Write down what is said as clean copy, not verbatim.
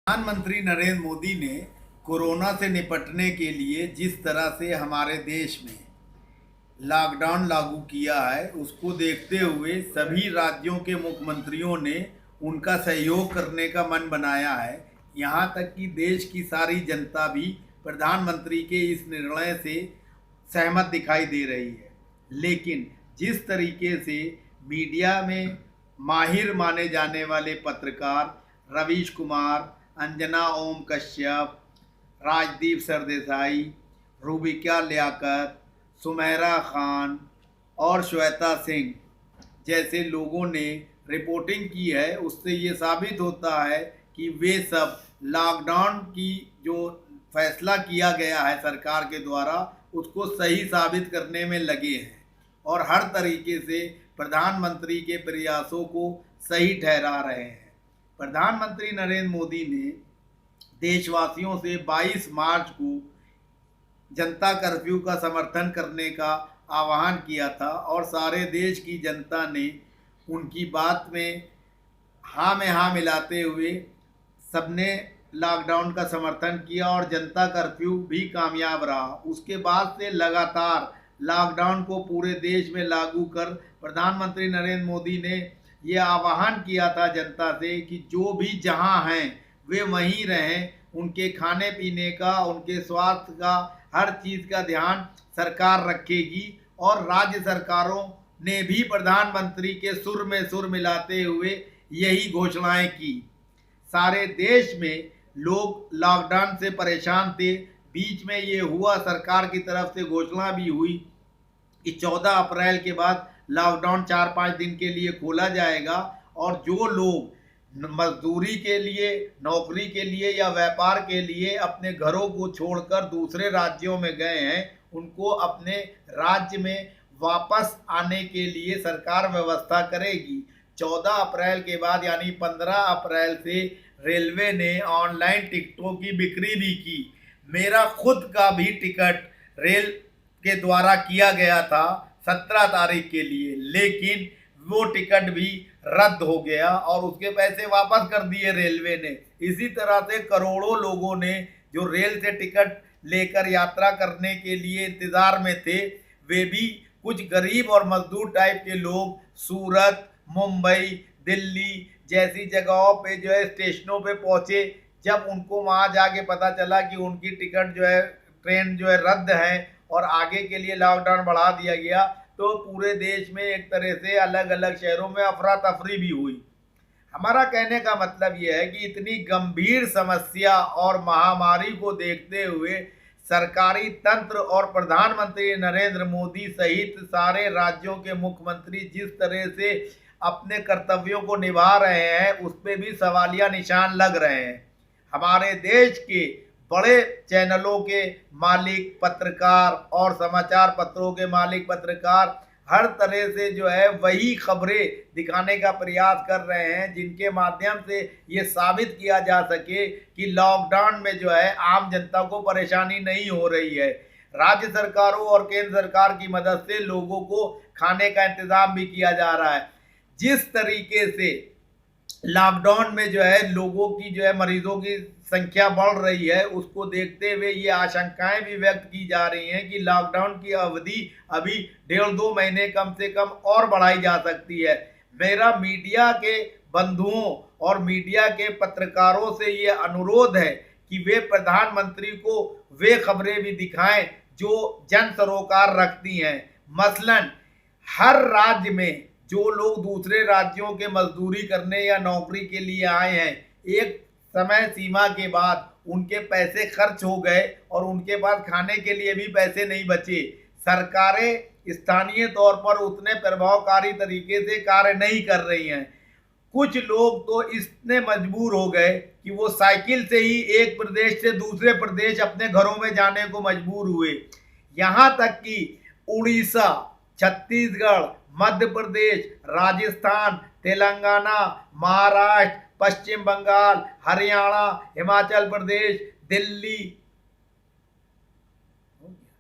प्रधानमंत्री नरेंद्र मोदी ने कोरोना से निपटने के लिए जिस तरह से हमारे देश में लॉकडाउन लागू किया है, उसको देखते हुए सभी राज्यों के मुख्यमंत्रियों ने उनका सहयोग करने का मन बनाया है। यहाँ तक कि देश की सारी जनता भी प्रधानमंत्री के इस निर्णय से सहमत दिखाई दे रही है। लेकिन जिस तरीके से मीडिया में माहिर माने जाने वाले पत्रकार रवीश कुमार, अंजना ओम कश्यप, राजदीप सरदेसाई, रूबिका लियाकत, सुमेरा खान और श्वेता सिंह जैसे लोगों ने रिपोर्टिंग की है, उससे ये साबित होता है कि वे सब लॉकडाउन की जो फैसला किया गया है सरकार के द्वारा, उसको सही साबित करने में लगे हैं और हर तरीके से प्रधानमंत्री के प्रयासों को सही ठहरा रहे हैं। प्रधानमंत्री नरेंद्र मोदी ने देशवासियों से 22 मार्च को जनता कर्फ्यू का समर्थन करने का आह्वान किया था और सारे देश की जनता ने उनकी बात में हाँ में हाँ मिलाते हुए सबने लॉकडाउन का समर्थन किया और जनता कर्फ्यू भी कामयाब रहा। उसके बाद से लगातार लॉकडाउन को पूरे देश में लागू कर प्रधानमंत्री नरेंद्र मोदी ने ये आह्वान किया था जनता से कि जो भी जहां हैं वे वहीं रहें, उनके खाने पीने का, उनके स्वास्थ्य का, हर चीज़ का ध्यान सरकार रखेगी। और राज्य सरकारों ने भी प्रधानमंत्री के सुर में सुर मिलाते हुए यही घोषणाएं की। सारे देश में लोग लॉकडाउन से परेशान थे। बीच में ये हुआ, सरकार की तरफ से घोषणा भी हुई कि 14 अप्रैल के बाद लॉकडाउन 4-5 दिन के लिए खोला जाएगा और जो लोग मजदूरी के लिए, नौकरी के लिए या व्यापार के लिए अपने घरों को छोड़कर दूसरे राज्यों में गए हैं, उनको अपने राज्य में वापस आने के लिए सरकार व्यवस्था करेगी। 14 अप्रैल के बाद यानी 15 अप्रैल से रेलवे ने ऑनलाइन टिकटों की बिक्री भी की। मेरा खुद का भी टिकट रेल के द्वारा किया गया था 17 तारीख के लिए, लेकिन वो टिकट भी रद्द हो गया और उसके पैसे वापस कर दिए रेलवे ने। इसी तरह से करोड़ों लोगों ने जो रेल से टिकट लेकर यात्रा करने के लिए इंतज़ार में थे, वे भी कुछ गरीब और मजदूर टाइप के लोग सूरत, मुंबई, दिल्ली जैसी जगहों पे जो है स्टेशनों पे पहुंचे। जब उनको वहां जाके पता चला कि उनकी टिकट जो है, ट्रेन जो है रद्द है और आगे के लिए लॉकडाउन बढ़ा दिया गया, तो पूरे देश में एक तरह से अलग अलग शहरों में अफरा तफरी भी हुई। हमारा कहने का मतलब यह है कि इतनी गंभीर समस्या और महामारी को देखते हुए सरकारी तंत्र और प्रधानमंत्री नरेंद्र मोदी सहित सारे राज्यों के मुख्यमंत्री जिस तरह से अपने कर्तव्यों को निभा रहे हैं, उस पर भी सवालिया निशान लग रहे हैं। हमारे देश के बड़े चैनलों के मालिक पत्रकार और समाचार पत्रों के मालिक पत्रकार हर तरह से जो है वही खबरें दिखाने का प्रयास कर रहे हैं जिनके माध्यम से ये साबित किया जा सके कि लॉकडाउन में जो है आम जनता को परेशानी नहीं हो रही है। राज्य सरकारों और केंद्र सरकार की मदद से लोगों को खाने का इंतजाम भी किया जा रहा है। जिस तरीके से लॉकडाउन में जो है लोगों की जो है मरीजों की संख्या बढ़ रही है, उसको देखते हुए ये आशंकाएं भी व्यक्त की जा रही हैं कि लॉकडाउन की अवधि अभी 1.5-2 महीने कम से कम और बढ़ाई जा सकती है। मेरा मीडिया के बंधुओं और मीडिया के पत्रकारों से ये अनुरोध है कि वे प्रधानमंत्री को वे खबरें भी दिखाएं जो जन सरोकार रखती हैं। मसलन हर राज्य में जो लोग दूसरे राज्यों के मजदूरी करने या नौकरी के लिए आए हैं, एक समय सीमा के बाद उनके पैसे खर्च हो गए और उनके पास खाने के लिए भी पैसे नहीं बचे। सरकारें स्थानीय तौर पर उतने प्रभावकारी तरीके से कार्य नहीं कर रही हैं। कुछ लोग तो इतने मजबूर हो गए कि वो साइकिल से ही एक प्रदेश से दूसरे प्रदेश अपने घरों में जाने को मजबूर हुए। यहाँ तक कि उड़ीसा, छत्तीसगढ़, मध्य प्रदेश, राजस्थान, तेलंगाना, महाराष्ट्र, पश्चिम बंगाल, हरियाणा, हिमाचल प्रदेश, दिल्ली